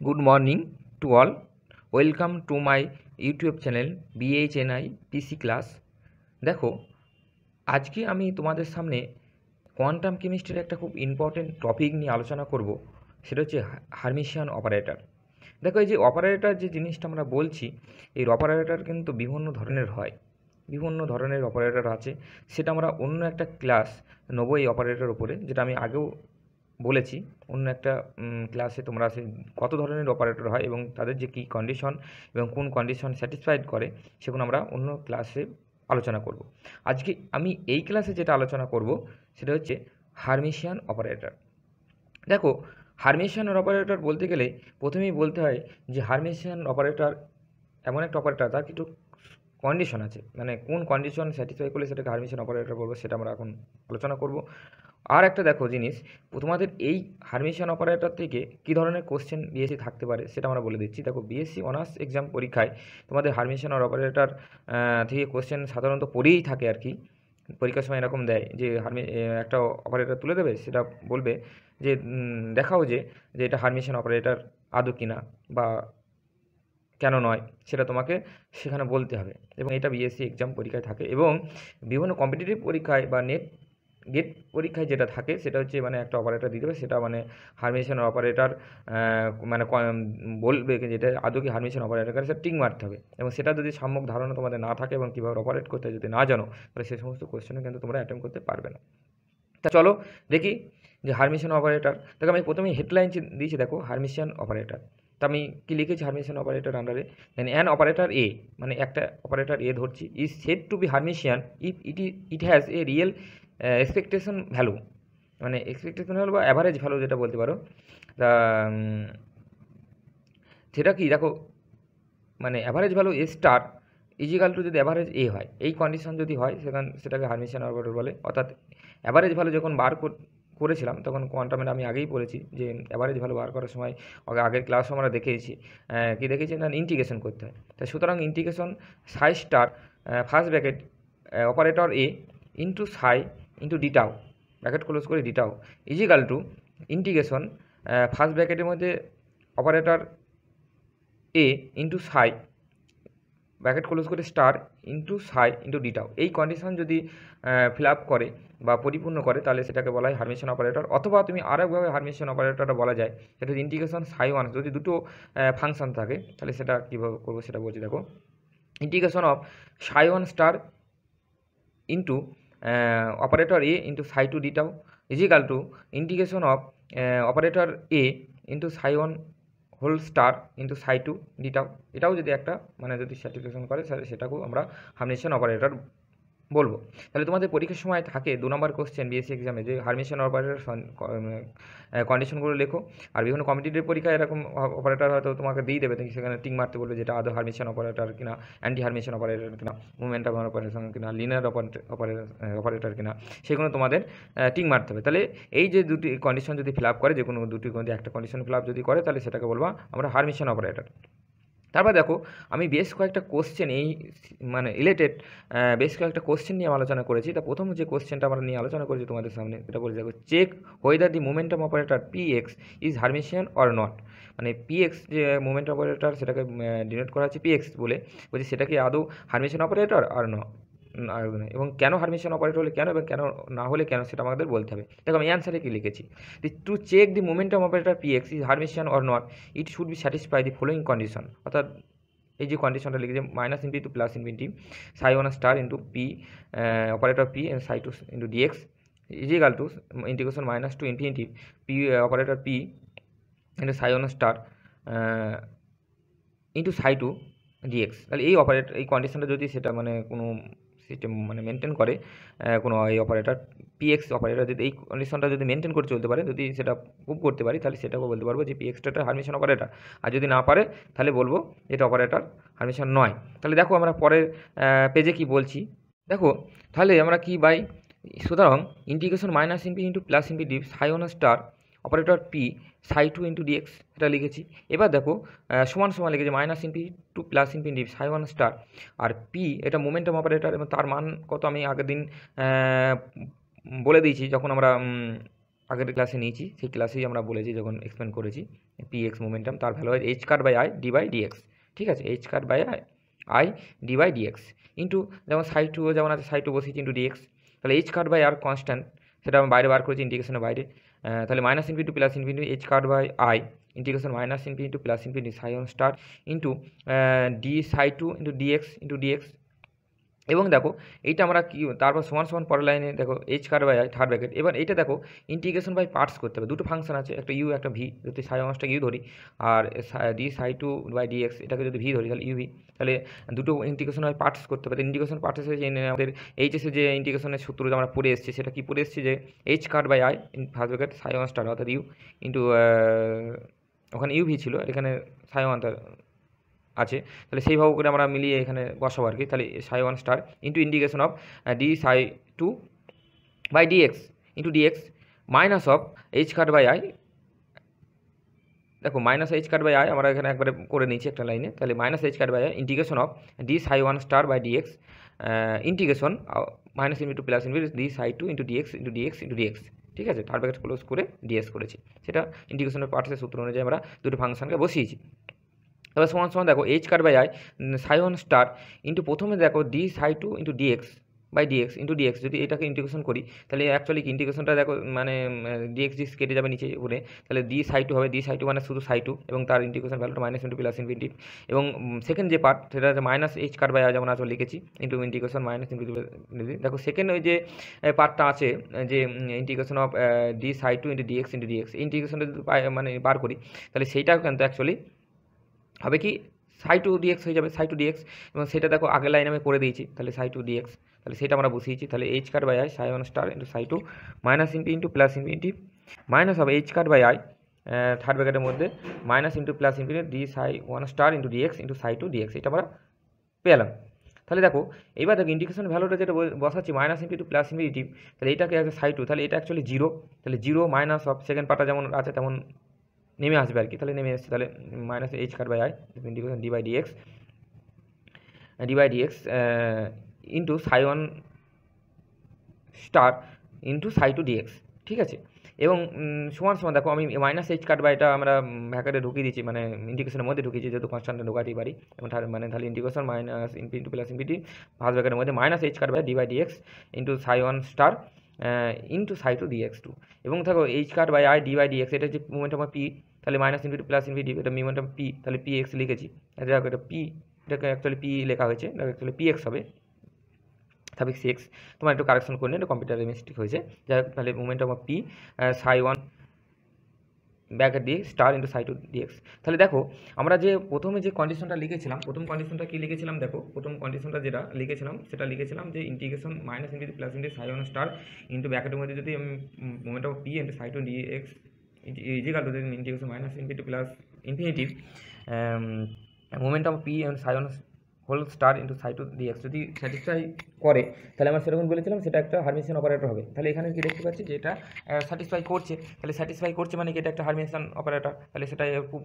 Good morning to all. Welcome to my YouTube channel BHNI PC class. দেখো, আজকে আমি তোমাদের সামনে কোয়ান্টাম কেমিস্ট্রির একটা খুব ইম্পর্টেন্ট টপিক নিয়ে আলোচনা করব। সেটা হচ্ছে হার্মিশিয়ান অপারেটর। দেখো, এই যে অপারেটর যে জিনিসটা আমরা বলছি, এই অপারেটর কিন্তু বিভিন্ন ধরনের হয়, বিভিন্ন ধরনের অপারেটর আছে। সেটা আমরা অন্য একটা ক্লাস নেবো এই অপারেটর উপরে, যেটা আমি আগেও বলেছি। অন্য একটা ক্লাসে তোমরা সেই কত ধরনের অপারেটর হয় এবং তাদের যে কী কন্ডিশন এবং কোন কন্ডিশন স্যাটিসফাইড করে, সেগুলো আমরা অন্য ক্লাসে আলোচনা করব। আজকে আমি এই ক্লাসে যেটা আলোচনা করব সেটা হচ্ছে হার্মিশিয়ান অপারেটর। দেখো, হার্মিশিয়ান অপারেটর বলতে গেলে প্রথমেই বলতে হয় যে হার্মিশিয়ান অপারেটর এমন একটা অপারেটর, তার কিছু কন্ডিশন আছে, মানে কোন কন্ডিশন স্যাটিসফাই করলে সেটাকে হার্মিশিয়ান অপারেটর বলবো, সেটা আমরা এখন আলোচনা করব। আর একটা দেখো জিনিস, তোমাদের এই হার্মিশিয়ান অপারেটর থেকে কী ধরনের কোশ্চেন বিএসসি থাকতে পারে সেটা আমরা বলে দিচ্ছি। দেখো, বিএসসি অনার্স এক্সাম পরীক্ষায় তোমাদের হার্মিশিয়ান অপারেটর থেকে কোশ্চেন সাধারণত পড়েই থাকে আর কি। পরীক্ষার সময় এরকম দেয় যে একটা অপারেটর তুলে দেবে, সেটা বলবে যে দেখাও যে এটা হার্মিশিয়ান অপারেটর আদৌ কিনা বা কেন নয়, সেটা তোমাকে সেখানে বলতে হবে। এবং এটা বিএসসি এক্সাম পরীক্ষায় থাকে এবং বিভিন্ন কম্পিটিটিভ পরীক্ষায় বা গেট পরীক্ষায় যেটা থাকে সেটা হচ্ছে মানে একটা অপারেটর দিতে হবে, সেটা মানে হার্মিশিয়ান অপারেটর মানে বলবে যেটা আদৌ কি হার্মিশিয়ান অপারেটর করে, সেটা টিক মারতে হবে। এবং সেটা যদি সম্যক ধারণা তোমাদের না থাকে এবং কীভাবে অপারেট করতে হয় যদি না জানো, তাহলে সেই সমস্ত কোয়েশ্চেনে কিন্তু তোমরা অ্যাটেম্প করতে পারবে না। তা চলো দেখি যে হার্মিশিয়ান অপারেটর। দেখো, আমি প্রথমেই হেডলাইন দিয়েছি, দেখো হার্মিশিয়ান অপারেটর। তা আমি কী লিখেছি হার্মিশিয়ান অপারেটর আন্ডারে, অ্যান অপারেটর এ, মানে একটা অপারেটর এ ধরছি, is said to be Hermitian if it has a real expectation value, মানে এক্সপেকটেশন ভ্যালু বা অ্যাভারেজ ভ্যালু যেটা বলতে পারো। তা সেটা কি, দেখো মানে average value A star equal to যদি অ্যাভারেজ এ হয়, এই কন্ডিশন যদি হয় সেটাকে হার্মিশিয়ান অপারেটর বলে। অর্থাৎ অ্যাভারেজ ভ্যালু যখন বার করেছিলাম তখন কোয়ান্টামের আমি আগেই পড়েছি যে অ্যাভারেজ ভ্যালু বার করার সময় আগের ক্লাসও আমরা দেখেছি, কি দেখেছি না, ইন্টিগ্রেশন করতে হয়। তাই সুতরাং integration psi star first bracket operator A into psi into d tau, bracket close করে d tau, equal to integration first ব্র্যাকেটের মধ্যে operator A into psi bracket close করে star into psi into d tau. এই কন্ডিশন যদি ফিল আপ করে বা পরিপূর্ণ করে, তাহলে সেটাকে বলা হয় হার্মিশিয়ান অপারেটর। অথবা তুমি আরেকভাবে হার্মিশিয়ান অপারেটরটা বলা যায়, সেটা ইন্টিগ্রেশন সাই ওয়ান, যদি দুটো ফাংশন থাকে তাহলে সেটা কীভাবে করবো সেটা বলছি। দেখো, integration of psi one star into operator A into psi two d tau equal to integration of operator A into psi one whole star into psi two d tau. এটাও যদি একটা মানে যদি স্যাটিসফ্যাকশন করে, সেটাকেও আমরা হার্মিশিয়ান অপারেটর বলবো। তাহলে তোমাদের পরীক্ষার সময় থাকে 2 নম্বর কোশ্চেন বিএসসি এক্সামে যে হার্মিশিয়ান অপারেটর কন্ডিশনগুলো লেখো। আর বিভিন্ন কম্পিটিটিভ পরীক্ষায় এরকম অপারেটর হয়তো তোমাকে দিয়ে দেবে, সেখানে টিক মারতে বলবে যেটা আদৌ হার্মিশিয়ান অপারেটর কিনা, অ্যান্টি হার্মিশিয়ান অপারেটর কিনা, মোমেন্টাম অপারেশন কিনা, লিনিয়ার অপারেটর কিনা, সেগুলো তোমাদের টিক মারতে হবে। তাহলে এই যে দুটি কন্ডিশন যদি ফিল আপ করে, যে কোনো দুটির মধ্যে একটা কন্ডিশন ফিল আপ যদি করে, তাহলে সেটাকে বলবো আমরা হার্মিশিয়ান অপারেটর। তারপর দেখো, আমি বেশ কয়েকটা কোশ্চেন এই মানে রিলেটেড বেশ কয়েকটা কোশ্চেন নিয়ে আলোচনা করেছি। তা প্রথম যে কোশ্চেনটা আমরা নিয়ে আলোচনা করেছি তোমাদের সামনে, এটা বলছি, দেখো, check whether the momentum operator P X is Hermitian or not. মানে পি এক্স যে মোমেন্ট অপারেটর, সেটাকে ডিনোট করা হচ্ছে পি এক্স বলে, বলছি সেটা কি আদৌ হার্মিশিয়ান অপারেটর আর এবং কেন হার্মিশিয়ান অপারেটর হলে কেন এবং কেন না হলে কেন, সেটা আমাদের বলতে হবে। দেখো, আমি অ্যান্সারে কি লিখেছি, to check the momentum operator P X is Hermitian or not it should be satisfy the following condition. অর্থাৎ এই যে কন্ডিশনটা লিখেছে, minus infinity to plus infinity psi one star into P operator P and psi two into dx equal to integration minus to infinity P operator P into psi one star into psi two dx. তাহলে এই কন্ডিশনটা যদি সেটা মানে কোনো system মানে maintain করে, কোনো এই অপারেটর পিএক্স অপারেটর যদি এই কন্ডিশনটা যদি মেনটেন করে চলতে পারে, যদি সেটা প্রুভ করতে পারি, তাহলে সেটাকে বলতে পারবো যে পিএক্সটা হার্মিশিয়ান অপারেটর। আর যদি না পারে, তাহলে বলবো এটা অপারেটর হার্মিশিয়ান নয়। তাহলে দেখো আমরা পরের পেজে কি বলছি। দেখো, তাহলে আমরা কি বাই, সুতরাং integration minus infinity into plus infinity psi one star operator P psi two into DX, এটা লিখেছি। এবার দেখো, সমান সমান লিখেছি minus infinity to plus infinity psi one star, আর পি এটা মোমেন্টাম অপারেটর এবং তার মান কত আমি আগের দিন বলে দিয়েছি যখন আমরা আগের ক্লাসে নিয়েছি, সেই ক্লাসেই আমরা বলেছি যখন এক্সপ্লেন করেছি পি এক্স মোমেন্টাম, তার ভ্যালু হয় H cut by I D by DX. ঠিক আছে, H cut by I D by dx into যেমন সাই টু যেমন আছে সাই টু বসিয়েছি ইন্টু ডিএক্স। তাহলে এইচ কাট বাই আর কনস্ট্যান্ট, সেটা আমি বাইরে বার করেছি ইন্টিগ্রেশনের বাইরে। তাহলে minus infinity plus infinity H cut by I integration minus infinity plus infinity psi one star into D psi two into DX. এবং দেখো এইটা আমরা কি তারপর সমান সমান পরের লাইনে দেখো H cut by I third bracket. এবার এইটা দেখো ইন্টিগ্রেশন বাই পার্টস করতে হবে, দুটো ফাংশন আছে, একটা ইউ একটা ভি। যদি সাই ওয়ানসটাকে ইউ ধরি আর D psi two by dx এটাকে যদি ভি ধরি তাহলে ইউভি, তাহলে দুটো ইন্টিগ্রেশন বাই পার্টস করতে হবে। ইন্টিগ্রেশন পার্টস যে আমাদের এইচএসে যে ইন্টিগ্রেশনের সূত্র আমরা পড়ে এসেছি, সেটা কি পড়ে এসেছি যে H cut by I first bracket psi one star অর্থাৎ ইউ ইন্টু ওখানে ইউভি ছিল আর এখানে সাই ওয়ান আছে, তাহলে সেইভাবে করে আমরা মিলিয়ে এখানে বসাবো আর কি। তাহলে psi one star into integration of D psi two by dx into dx minus of h cut by i. দেখো minus H cut by i আমরা এখানে একবারে করে নিয়েছি একটা লাইনে, তাহলে minus H cut by I integration of D psi one star by dx integration minus into plus into d psi two into dx. ঠিক আছে, থার্ড ব্র্যাকেট ক্লোজ করে ডিএক্স করেছি, সেটা ইন্টিগ্রেশনের পার্টসের সূত্র অনুযায়ী আমরা দুটো ফাংশনকে বসিয়েছি। তবে সমান সমান দেখো H cut by I psi one star into প্রথমে দেখো D psi two into DX by DX. যদি এটাকে ইন্টিগ্রেশন করি তাহলে অ্যাকচুয়ালি ইন্টিগ্রেশনটা দেখো মানে ডিএক্স কেটে যাবে নিচে উপরে, তাহলে ডি সাই টু হবে, ডি সাই টু মানে শুধু সাই টু এবং তার ইন্টিগ্রেশন ভ্যালুটা মাইনাস ইন্টু প্লাস ইনফিনিটি। এবং সেকেন্ড যে পার্ট সেটা হচ্ছে minus H cut by I যেমন আছে লিখেছি ইন্টু ইন্টিগ্রেশন মাইনাস ইনফিনিটি। দেখো সেকেন্ড ওই যে পার্টটা আছে যে integration of D psi two into DX ইন্টিগ্রেশনটা যদি মানে বার করি তাহলে সেইটাও কিন্তু অ্যাকচুয়ালি হবে কি সাই টু ডিএক্স হয়ে যাবে, সাই টু ডিএক্স। এবং সেটা দেখো আগের লাইন আমি করে দিয়েছি, তাহলে সাই টু ডিএক্স, তাহলে সেটা আমরা বসিয়েছি। তাহলে H cut by I psi one star into psi two minus into plus infinity minus হবে h cut by I third ব্র্যাকেটের মধ্যে minus into plus infinity d psi one star into dx into psi two dx, এটা আমরা পেলাম। তাহলে দেখো এবার দেখো ইন্টিগ্রেশন ভ্যালুটা যেটা বসাচ্ছি মাইনাস ইনফিনিটি প্লাস ইনফিনিটি, তাহলে এটাকে আছে সাই টু, তাহলে এটা অ্যাকচুয়ালি জিরো, তাহলে জিরো মাইনাস অফ সেকেন্ড পার্টটা যেমন আছে তেমন নেমে আসবে আর কি। তাহলে নেমে এসছে, তাহলে minus H cut by I integration D by dx into psi one star into psi two DX. ঠিক আছে, এবং সমান সমান দেখো আমি মাইনাস এইচ কাট বাইটা আমরা ভ্যাকারে ঢুকিয়ে দিচ্ছি, মানে ইন্টিগ্রেশনের মধ্যে ঢুকিয়েছি যেহেতু কনস্ট্যান্টে ঢোকাতেই পারি। এবং মানে তাহলে integration minus infinity plus infinity first ব্র্যাকেটের মধ্যে minus H cut by dx into psi one star into psi two dx two. এবং দেখো H cut by I DX এটা হচ্ছে মোমেন্টাম পি, তাহলে মাইনাস ইনফিনিটি প্লাস ইনফিনিটি এটা momentum P, তাহলে P X লিখেছি। দেখো এটা পি, এটাকে অ্যাকচুয়ালি পি লেখা হয়েছে, অ্যাকচুয়ালি পি এক্স হবে সাফিক্স এক্স, তোমার একটু কারেকশন করে নিয়ে এটা কম্পিউটারে মিস্টেক হয়েছে। যাই হোক, তাহলে momentum of P Sai one bracket দিয়ে star into psi two dx. তাহলে দেখো আমরা যে প্রথমে যে কন্ডিশনটা লিখেছিলাম, প্রথম কন্ডিশনটা কি লিখেছিলাম দেখো, প্রথম কন্ডিশনটা যেটা লিখেছিলাম সেটা লিখেছিলাম যে integration minus infinity plus infinity psi one star into ব্যাকেটের মধ্যে যদি আমি momentum of p into psi two dx equal to integration minus infinity plus infinity momentum of p and psi one whole star into psi two dx যদি satisfy করে তাহলে আমরা সেরকম বলেছিলাম সেটা একটা হারমিশন অপারেটর হবে। তাহলে এখানে কি দেখতে পাচ্ছি যে এটা স্যাটিসফাই করছে, তাহলে স্যাটিসফাই করছে মানে কি এটা একটা হারমিশন অপারেটর, তাহলে সেটা প্রুভ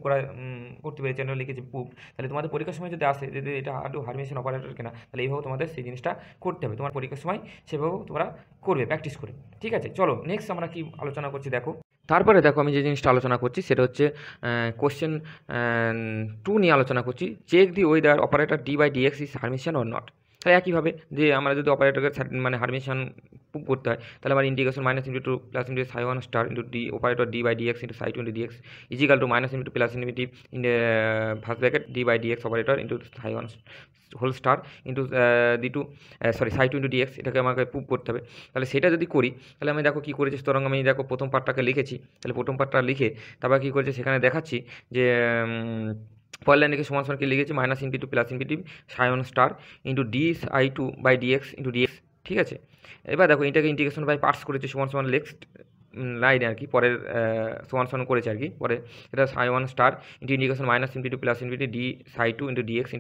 করতে পেরেছে, আমরা লিখেছি প্রুভ। তাহলে তোমাদের পরীক্ষার সময় যদি আসে যদি এটা আদৌ হারমিশন অপারেটর কিনা, তাহলে এইভাবে তোমাদের সেই জিনিসটা করতে হবে, তোমার পরীক্ষার সময় সেভাবেও তোমরা করবে প্র্যাকটিস করে। ঠিক আছে, চলো নেক্সট আমরা কি আলোচনা করছি দেখো। তারপরে দেখো আমি যে জিনিসটা আলোচনা করছি সেটা হচ্ছে কোশ্চেন 2 নিয়ে আলোচনা করছি, check the whether operator D by dx is Hermitian or not. তাহলে একইভাবে যে আমরা যদি অপারেটরকে মানে হারমিশন প্রুভ করতে হয় তাহলে আমার integration minus into plus into psi one star into d operator D by dx into psi two into dx equal to minus into plus infinity in first bracket d by dx operator into psi one whole star into psi two into dx, এটাকে আমাকে prove করতে হবে। তাহলে সেটা যদি করি তাহলে আমি দেখো কী করেছি, সুতরাং আমি দেখো প্রথম পার্টটাকে লিখেছি, তাহলে প্রথম পার্টটা লিখে তারপর কী করেছি সেখানে দেখাচ্ছি যে পরের লাইনে সমান সমান কি লিখেছি minus infinity plus infinity psi one star into D psi two by dx into dx. ঠিক আছে, এবার দেখো এটাকে ইন্টিগ্রেশন বাই পার্টস করেছে সমান সমান নেক্সট লাইনে আর কি, পরের সমান সমান করেছে আর কি, পরে এটা psi one star into integration minus infinity plus infinity d psi two into dx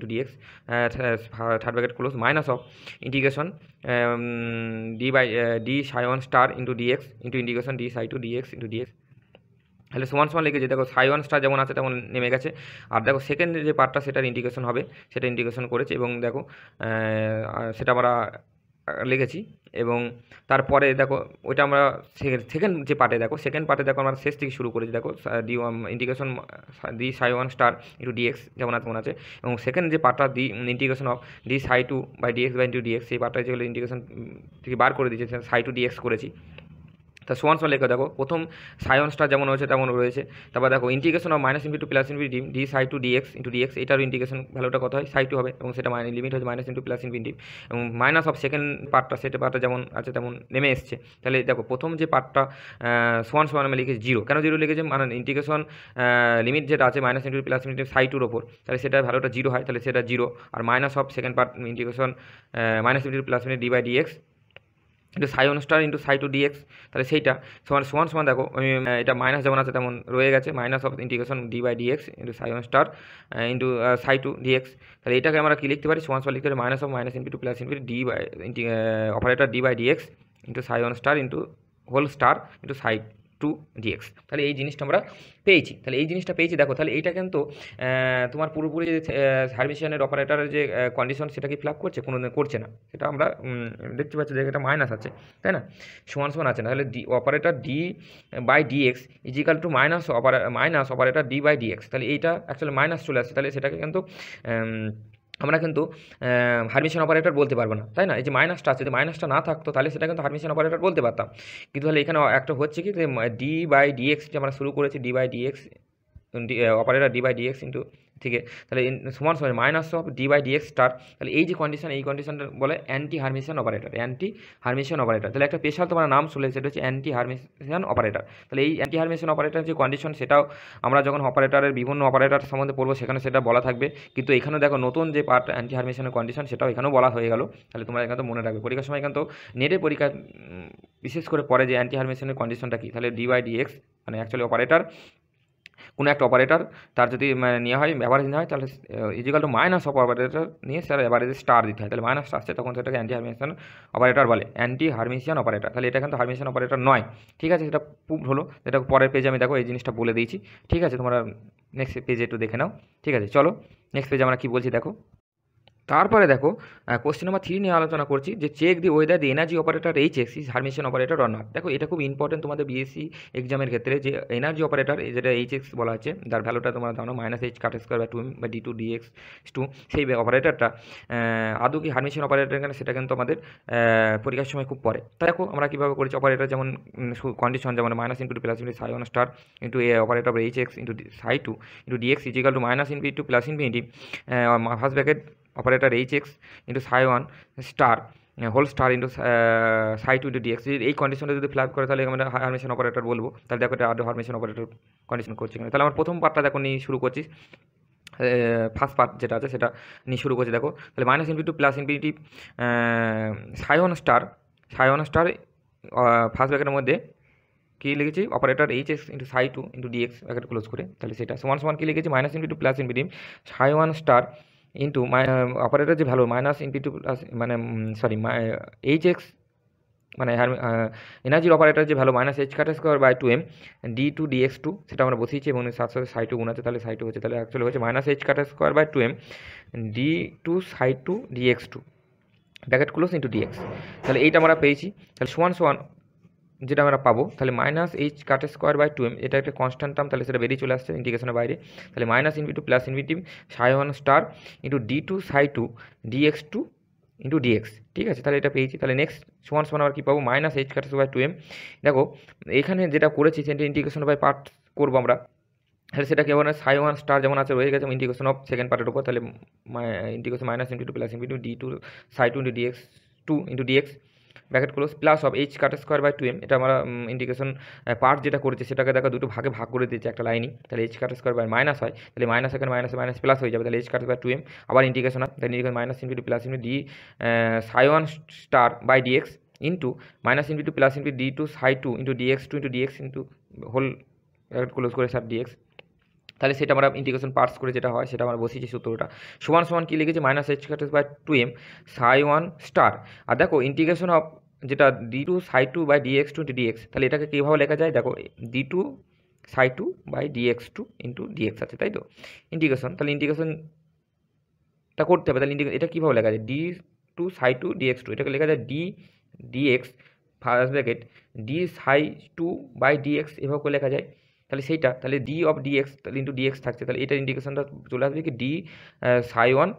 third bracket close minus of integration D psi one star into dx into integration D psi two dx into dx. তাহলে সমান সমান লিখেছে, দেখো সাই one star যেমন আছে তেমন নেমে গেছে, আর দেখো সেকেন্ড যে পার্টটা সেটার ইন্টিগ্রেশন হবে সেটা ইন্টিগ্রেশন করেছে, এবং দেখো সেটা আমরা লিখেছি। এবং তারপরে দেখো ওইটা আমরা সেকেন্ড যে পার্টে দেখো, সেকেন্ড পার্টে দেখো আমরা শেষ থেকে শুরু করেছি। দেখো D integration D psi one star into DX যেমন আছে, এবং সেকেন্ড যে পার্টটা D integration of D psi two by DX by into DX, সেই পার্টটা যেগুলো ইন্টিগ্রেশন থেকে বার করে দিয়েছে সাই টু ডিএক্স করেছি। তা সমান লেখা দেখো প্রথম সাইন স্টার যেমন হয়েছে তেমন রয়েছে। তারপর দেখো integration of minus into plus infinity d psi two dx into dx, এটার ইন্টিগ্রেশন ভ্যালুটা কত হয়, সাই টু হবে, এবং সেটা লিমিট হচ্ছে মাইনাস ইন্টু প্লাস ইনফিনিটি, এবং মাইনাস অফ সেকেন্ড পার্টটা সেটা পার্টটা যেমন আছে তেমন নেমে এসছে। তাহলে দেখো প্রথম যে পার্টটা সমান আমি লিখেছি জিরো। কেন জিরো লিখেছি, মানে ইন্টিগ্রেশন লিমিট যেটা আছে মাইনাস ইন্টু প্লাস ইনফিনিটি সাই টুর ওপর, তাহলে সেটা ভ্যালুটা জিরো হয়, তাহলে সেটা জিরো। আর minus of second part integration minus into plus infinity D by dx into psi one star into psi two dx, তাহলে সেইটা সমান দেখো আমি এটা মাইনাস যেমন আছে তেমন রয়ে গেছে, minus of integration D by dx into psi one star into psi two dx. তাহলে এটাকে আমরা কী লিখতে পারি, সমান লিখতে পারি minus of minus into plus into D by operator D by dx into psi one star into whole star into psi two dx. তাহলে এই জিনিসটা আমরা পেয়েছি। তাহলে এই জিনিসটা পেয়েছি দেখো, তাহলে এইটা কিন্তু তোমার পুরোপুরি যে হারমিশনের অপারেটরের যে কন্ডিশন সেটা কি ফিল আপ করছে, কোনো করছে না, সেটা আমরা দেখতে পাচ্ছি যে এটা মাইনাস আছে, তাই না, সমান আছে না। তাহলে D operator D by DX equal to minus operator D by DX. তাহলে এইটা অ্যাকচুয়ালি মাইনাস চলে আসছে, তাহলে সেটাকে কিন্তু আমরা কিন্তু হারমিশন অপারেটর বলতে পারবো না, তাই না। এই যে মাইনাসটা আছে, যদি মাইনাসটা না থাকতো তাহলে সেটা কিন্তু হারমিশন অপারেটর বলতে পারতাম। কিন্তু তাহলে এখানে একটা হচ্ছে কি, যে ডি বাই ডিএক্স যে আমরা শুরু করেছি, D by dx operator D by dx into থেকে, তাহলে সমান minus of D by DX star. তাহলে এই যে কন্ডিশন, এই কন্ডিশনটা বলে anti Hermitian operator, anti Hermitian operator. তাহলে একটা স্পেশাল তোমার নাম চলে, সেটা হচ্ছে অ্যান্টি হারমিশন অপারেটর। তাহলে এই অ্যান্টি হারমিশন অপারেটর যে কন্ডিশন, সেটাও আমরা যখন অপারেটরের বিভিন্ন অপারেটর সম্বন্ধে পড়বো সেখানে সেটা বলা থাকবে। কিন্তু এখানে দেখো নতুন যে পার্ট অ্যান্টি হারমিশনের কন্ডিশন, সেটাও এখানেও বলা হয়ে গেল। তাহলে তোমরা এখানে তো মনে রাখবে, পরীক্ষার সময় কিন্তু নেটের পরীক্ষা বিশেষ করে পরে যে অ্যান্টি হারমিশনের কন্ডিশনটা কী। তাহলে ডি বাই ডিএক্স মানে অ্যাকচুয়ালি অপারেটর, কোনো একটা অপারেটর তার যদি নেওয়া হয় অ্যাভারেজ নেওয়া হয়, তাহলে equal to minus of operator নিয়ে স্যার অ্যাভারেজে স্টার দিতে হয়। তাহলে মাইনাস আসছে তখন সেটাকে অ্যান্টি হারমিশন অপারেটর বলে, অ্যান্টি হারমিশন অপারেটর। তাহলে এটা কিন্তু হারমিশন অপারেটর নয়, ঠিক আছে। সেটা প্রুভ হলো, যেটা পরের পেজে আমি দেখো এই জিনিসটা বলে দিয়েছি, ঠিক আছে। তোমরা নেক্সট পেজে একটু দেখে নাও, ঠিক আছে। চলো নেক্সট পেজে আমরা কী বলছি দেখো। তারপরে দেখো কোশ্চেন নাম্বার 3 নিয়ে আলোচনা করছি, যে check the whether the energy operator H x is Hermitian operator or not. দেখো এটা খুব ইম্পর্টেন্ট তোমাদের বিএসসি এক্সামের ক্ষেত্রে, যে এনার্জি অপারেটর যেটা এইচ এক্স বলা হচ্ছে, যার ভ্যালুটা তোমরা জানো minus H cut square by two বা ডি টু ডিএক্স টু, সেই অপারেটরটা আদৌ কি হারমিশন অপারেটর এখানে, সেটা কিন্তু আমাদের পরীক্ষার সময় খুব পড়ে। দেখো আমরা কীভাবে করেছি, অপারেটর যেমন কন্ডিশন যেমন minus into plus infinity psi one star into a operator H x into psi two into dx equal to minus infinity to plus infinity first bracket operator H x into psi one star whole star into psi two into dx. এই কন্ডিশনটা যদি fill up করে তাহলে আমরা হারমিশন operator বলবো। তাহলে দেখো এটা আরও হারমিশন অপারেটর কন্ডিশন করছি। তাহলে আমার প্রথম পার্টটা দেখো নিয়ে শুরু করছি, ফার্স্ট পার্ট যেটা আছে সেটা নিয়ে শুরু করছি। দেখো তাহলে minus infinity plus infinity psi one star first ব্র্যাকেটের মধ্যে কী লিখেছি, operator H x into psi two into dx bracket close করে, তাহলে সেটা সমান কী লিখেছি, minus infinity plus infinity psi one star into operator যে ভ্যালু মাইনাস ইনফিনিটি প্লাস মানে এইচ এক্স মানে এনার্জির অপারেটর যে value minus H cut square by two M D two dx two, সেটা আমরা বসিয়েছি এবং সাথে সাথে সাই টু গুণ আছে, তাহলে সাই টু হচ্ছে, তাহলে অ্যাকচুয়ালি হচ্ছে minus H cut square by two M D two psi two dx two bracket close into dx. তাহলে এইটা আমরা পেয়েছি। তাহলে সমান যেটা আমরা পাবো, তাহলে minus H cut square by two M, এটা একটা কনস্ট্যান্ট টার্ম, তাহলে সেটা বেরিয়ে চলে আসছে ইন্টিগ্রেশনের বাইরে। তাহলে minus infinity plus infinity psi one star into d two psi two dx two into dx, ঠিক আছে। তাহলে এটা পেয়েছি। তাহলে নেক্সট সমান আবার কী পাবো, minus H cut square by two M. দেখো এখানে যেটা করেছি সেটা ইন্টিগ্রেশন বাই পার্ট করবো আমরা, তাহলে সেটা কেমন সাই ওয়ান স্টার যেমন আছে রয়ে গেছে ইন্টিগ্রেশন অফ সেকেন্ড পার্টের উপর, তাহলে integration minus infinity plus infinity D two psi two into dx two into dx bracket close plus of h cut square by two M. এটা আমরা ইন্টিগ্রেশন পার্ট যেটা করেছে সেটাকে দেখো দুটো ভাগে ভাগ করে দিয়েছে একটা লাইনই, তাহলে H cut square by minus হয়, তাহলে মাইনাস এখানে মাইনাস প্লাস হয়ে যাবে, তাহলে H cut by two m আবার ইন্টিগ্রেশন হয়, তাহলে integration minus infinity plus infinity d psi one star by dx into minus infinity plus infinity D two psi two into dx two into dx into whole bracket close করে sir dx. তাহলে সেটা আমরা integration parts করে যেটা হয় সেটা আমরা বসিয়েছি সূত্রটা, সমান কী লিখেছি, minus H cut by two m psi one star. আর দেখো ইন্টিগ্রেশন অফ যেটা d two psi two by dx two into dx, তাহলে এটাকে কীভাবে লেখা যায়, দেখো d two psi two by dx two into dx আছে, তাই তো ইন্টিগ্রেশন। তাহলে ইন্টিগ্রেশনটা করতে হবে, তাহলে এটা কীভাবে লেখা যায়, D two two psi two dx two, এটাকে লেখা যায় D DX first bracket D psi two by DX এভাবে করে লেখা যায়। তাহলে সেইটা তাহলে ডি অফ ডিএক্স তাহলে ইন্টু ডিএক্স থাকছে, তাহলে এটার ইন্ডিকেশনটা চলে আসবে কি D psi one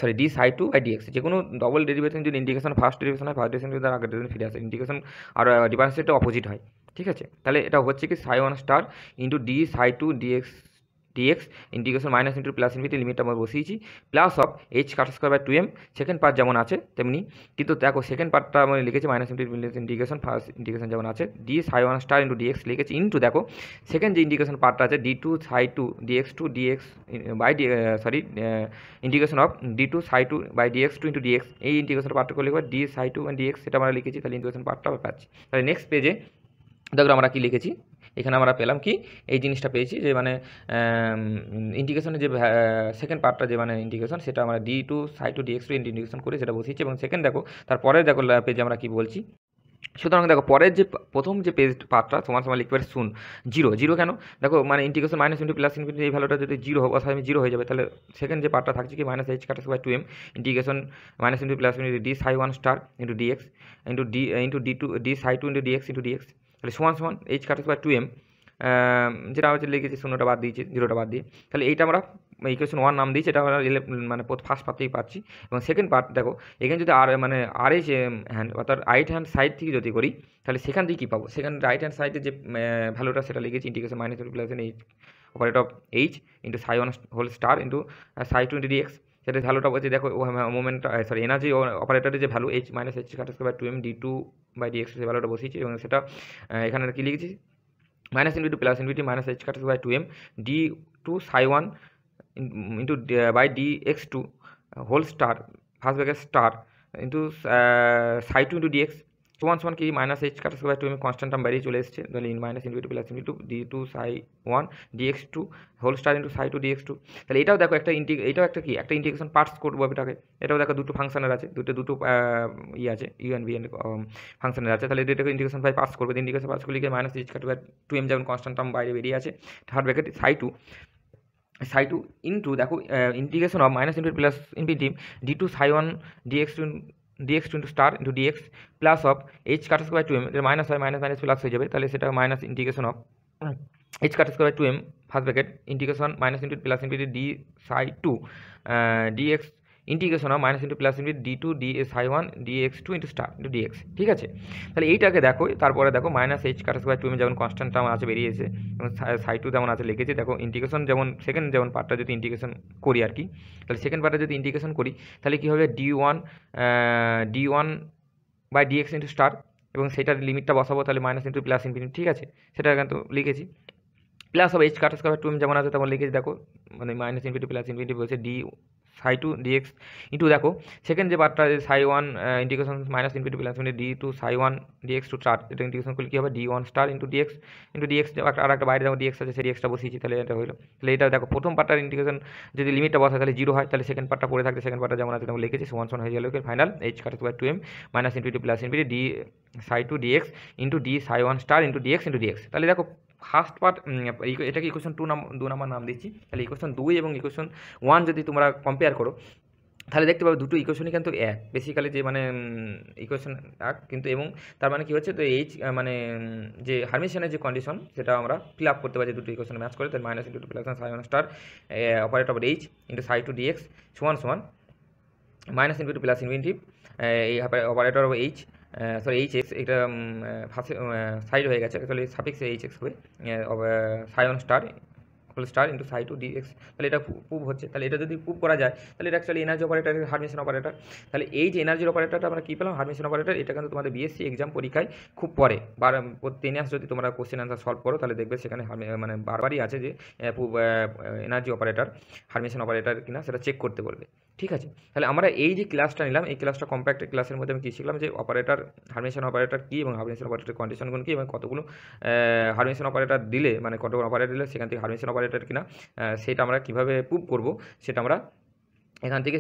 sorry D psi two by DX. যে কোনো ডবল ডেরিভেশন যদি ইন্ডিকেশন ফার্স্ট ডেরিভেশন হয়, ফার্স্ট ডেরিভেশন তার আগের ডেরিভেশন ফিরে আসে, ইন্ডিকেশন আর ডিফারেন্সিয়েটটা অপোজিট হয়, ঠিক আছে। তাহলে এটা হচ্ছে কি psi one star into D psi two dx dx integration minus into plus infinity লিমিটটা আমরা বসিয়েছি, plus of h cut square by 2m second part যেমন আছে তেমনি, কিন্তু দেখো সেকেন্ড পার্টটা আমি লিখেছি মাইনাস ইন্টিগ্রেশন ফার্স্ট ইন্টিগ্রেশন যেমন আছে d psi one star into dx লিখেছি, ইন্টু দেখো সেকেন্ড যে ইন্টিগ্রেশন পার্টটা আছে d two psi two dx by integration of d two psi two by dx two into dx, এই ইন্টিগ্রেশন পার্টটা লিখবো D psi two by dx, সেটা আমরা লিখেছি, তাহলে ইন্টিগ্রেশন পার্টটা আমরা পাচ্ছি। তাহলে নেক্সট পেজে দেখো আমরা কি লিখেছি, এখানে আমরা পেলাম কি এই জিনিসটা পেয়েছি যে মানে ইন্টিগ্রেশনের যে সেকেন্ড পার্টটা যে মানে ইন্টিগ্রেশন সেটা আমরা D two psi two dx two integration করে সেটা বসিয়েছি, এবং সেকেন্ড দেখো তারপরে দেখো পেজে আমরা কি বলছি। সুতরাং দেখো পরের যে প্রথম যে পেজ পার্টটা সমান সমান লিখবে শূন্য জিরো কেন, দেখো মানে integration minus into plus infinity এই ভ্যালুটা যদি জিরো হবে অর্থাৎ জিরো হয়ে যাবে, তাহলে সেকেন্ড যে পার্টটা থাকছে কি মাইনাস এইচ কাটা by 2m integration minus into plus infinity d psi one star into dx into D psi two into dx into dx, তাহলে সমান সমান এইচ কাটা বাই 2m যেটা হচ্ছে লিখেছি শূন্যটা বাদ দিয়েছি জিরোটা বাদ দিয়ে, তাহলে এইটা আমরা ইকুয়েশন 1 নাম দিয়েছি, এটা আমরা মানে ফার্স্ট পার্টতেই পাচ্ছি। এবং সেকেন্ড পার্ট দেখো এখানে যদি আর মানে আর এইচ হ্যান্ড অর্থাৎ রাইট হ্যান্ড সাইড থেকে যদি করি তাহলে সেখান থেকে কী পাবো, সেখানে রাইট হ্যান্ড সাইডে যে ভ্যালুটা সেটা লিখেছি integration minus plus h operator of h into psi one whole star into psi two into dx, সেটা ভ্যালুটা বলছে দেখো মোমেন্টটা সরি এনার্জি অপারেটরের যে ভ্যালু এইচ মাইনাস এইচ কাটা by 2m d two by dx সেই ভ্যালুটা বসিয়েছি, এবং সেটা এখানে কী লিখেছি minus infinity plus infinity minus H কাটা by 2m d two psi one into by d x two whole star first bracket star into psi two into DX সমান কি মাইনাস এইচ কাটা বাই 2m কনস্ট্যান্ট টার্ম বেরিয়ে চলে এসেছে, তাহলে minus infinity plus infinity D two psi one dx two whole star into psi two dx two, তাহলে এটাও দেখো এটাও একটা কি একটা ইন্টিগ্রেশন পার্টস করবো এটাকে, এটাও দেখো দুটো ফাংশনের আছে দুটো ইয়ে আছে ইউএন বিএন ফাংশনের আছে, তাহলে এটাকে ইন্টিগ্রেশন বাই পাস করবে, ইন্টিগ্রেশন পাস করলে মাইনাস এইচ কাটা বাই 2m যেমন কনস্ট্যান্ট টার্ম বাইরে বেরিয়ে আছে third bracket psi two into দেখো integration of minus into plus infinity D two psi one dx two into star into dx plus of h কাটা by 2m minus হয় minus plus হয়ে যাবে, তাহলে সেটা মাইনাস ইন্টিগ্রেশন অফ এইচ কাটা by 2m first bracket integration minus into plus infinity d psi two dx integration of minus into plus infinity D two d psi one dx two into star into dx, ঠিক আছে। তাহলে এইটাকে দেখো তারপরে দেখো minus H কাটা by 2m যেমন constant term আছে বেরিয়েছে এবং সাই টু যেমন আছে লিখেছি, দেখো ইন্টিগ্রেশন যেমন সেকেন্ড যেমন পার্টটা যদি ইন্টিগ্রেশন করি আর কি, তাহলে সেকেন্ড পার্টটা যদি ইন্টিগ্রেশন করি তাহলে কী হবে d one by dx into star, এবং সেটার লিমিটটা বসাবো তাহলে মাইনাস ইন্টু প্লাস ইনফিনিটি, ঠিক আছে, সেটা কিন্তু লিখেছি, প্লাস হবে এইচ কাটা স্কোয়ার 2m যেমন আছে তেমন লিখেছি, দেখো মানে মাইনাস ইনফিনিটি প্লাস ইনফিনিটি বলছে d psi two dx into দেখো সেকেন্ড যে পার্টটা psi one integration minus infinity plus infinity D two psi one dx two star, এটা ইন্টিগ্রেশন করলে কী হবে d one star into dx আর একটা বাইরে যেমন ডিএক্স আছে সেই ডিএক্সটা বসিয়েছি, তাহলে এটা হলো। তাহলে এটা দেখো প্রথম পার্টটার ইন্টিগ্রেশন যদি লিমিটটা বসায় তাহলে জিরো হয়, তাহলে সেকেন্ড পার্টটা পড়ে থাকছে, সেকেন্ড পার্টটা যেমন আছে তেমন লিখেছি সমান হয়ে গেল ফাইনাল এইচ কাটা by 2m minus infinity plus infinity d psi two dx into D psi one star into dx, তাহলে দেখো ফার্স্ট পার্ট এটাকে ইকুয়েশন 2 নাম্বার নাম দিচ্ছি, তাহলে ইকুয়েশন 2 এবং ইকুয়েশন 1 যদি তোমরা কম্পেয়ার করো তাহলে দেখতে পাবে দুটো ইকুয়েশনই কিন্তু এক বেসিক্যালি যে মানে ইকুয়েশন এক কিন্তু, এবং তার মানে কী হচ্ছে তো এইচ মানে যে হারমিশনের যে কন্ডিশন সেটা আমরা ফিল আপ করতে পারি দুটো ইকুয়েশন ম্যাচ করে, তাহলে minus into plus psi one star operator of h into psi two dx সমান মাইনাস ইন্টু প্লাস ইনফিনিটি এই operator of h sorry h x, এটা ফার্স্ট সাইড হয়ে গেছে তাহলে সাফিক্স এইচ এক্স হবে psi one star whole star into psi two dx, তাহলে এটা prove হচ্ছে। তাহলে এটা যদি প্রুভ করা যায় তাহলে এটা অ্যাকচুয়ালি এনার্জি অপারেটর হারমিশন অপারেটর, তাহলে এই যে এনার্জির অপারেটরটা আমরা কী পেলাম হারমিশন অপারেটর, এটা কিন্তু তোমাদের বিএসসি এক্সাম পরীক্ষায় খুব পরে 3 মাস যদি তোমরা কোশ্চেন আনসার সলভ করো তাহলে দেখবে সেখানে মানে বারবারই আছে যে এনার্জি অপারেটর হারমিশন অপারেটর কিনা সেটা চেক করতে বলবে, ঠিক আছে। তাহলে আমরা এই যে ক্লাসটা নিলাম এই ক্লাসটা কম্প্যাক্ট ক্লাসের মধ্যে আমি কী শিখলাম যে অপারেটর হারমিশন অপারেটর কী এবং হারমিশন অপারেটর কন্ডিশনগুলো কী এবং কতগুলো হারমিশন অপারেটর দিলে মানে কতগুলো অপারেটর দিলে সেখান থেকে হারমিশন অপারেটর কিনা সেটা আমরা কীভাবে প্রুভ করব সেটা আমরা এখান থেকে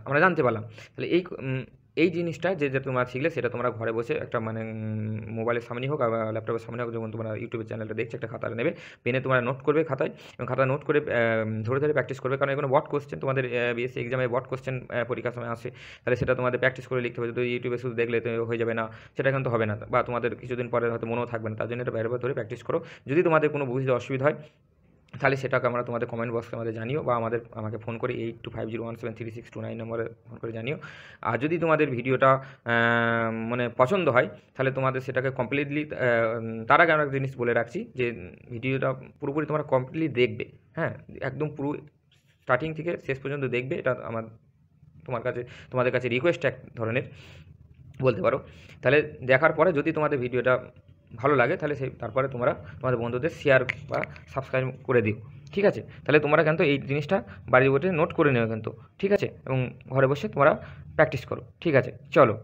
আমরা জানতে পারলাম। তাহলে এই জিনিসটা যে তোমরা শিখলে সেটা তোমরা ঘরে বসে একটা মানে মোবাইলের সামনেই হোক বা ল্যাপটপের সামনে হোক, যখন তোমরা ইউটিউবের চ্যানেলটা দেখছো একটা খাতা নেবে, পেনে তোমরা নোট করবে খাতায়, এবং খাতা নোট করে ধরে ধরে প্র্যাকটিস করবে। কারণ এগুলো বট কোশ্চেন, তোমাদের বিএসসি এক্সামে বট কোশ্চেন পরীক্ষার সময় আসে, তাহলে সেটা তোমাদের প্র্যাকটিস করে লিখতে হবে। যদি ইউটিউবে শুধু দেখলে তো হয়ে যাবে না, সেটা কিন্তু হবে না, বা তোমাদের কিছুদিন পরে হয়তো মনেও থাকবে না। তার জন্য এটা বারবার ধরে প্র্যাকটিস করো। যদি তোমাদের কোনো বুঝতে অসুবিধা হয় তাহলে সেটাকে আমরা তোমাদের কমেন্ট বক্সে আমাদের জানিও, বা আমাকে ফোন করে 8250173629 নম্বরে ফোন করে জানিও। আর যদি তোমাদের ভিডিওটা মানে পছন্দ হয়, তাহলে তোমাদের সেটাকে কমপ্লিটলি, তার আগে আমরা একটা জিনিস বলে রাখছি যে ভিডিওটা পুরোপুরি তোমরা কমপ্লিটলি দেখবে, হ্যাঁ, একদম পুরো স্টার্টিং থেকে শেষ পর্যন্ত দেখবে। এটা তোমাদের কাছে রিকোয়েস্ট এক ধরনের বলতে পারো। তাহলে দেখার পরে যদি তোমাদের ভিডিওটা ভালো লাগে, তাহলে তারপরে তোমরা তোমাদের বন্ধুদের শেয়ার বা সাবস্ক্রাইব করে দিও, ঠিক আছে? তাহলে তোমরা কিন্তু এই জিনিসটা বাড়ির বসে নোট করে নেবে কিন্তু, ঠিক আছে? এবং ঘরে বসে তোমরা প্র্যাকটিস করো, ঠিক আছে? চলো।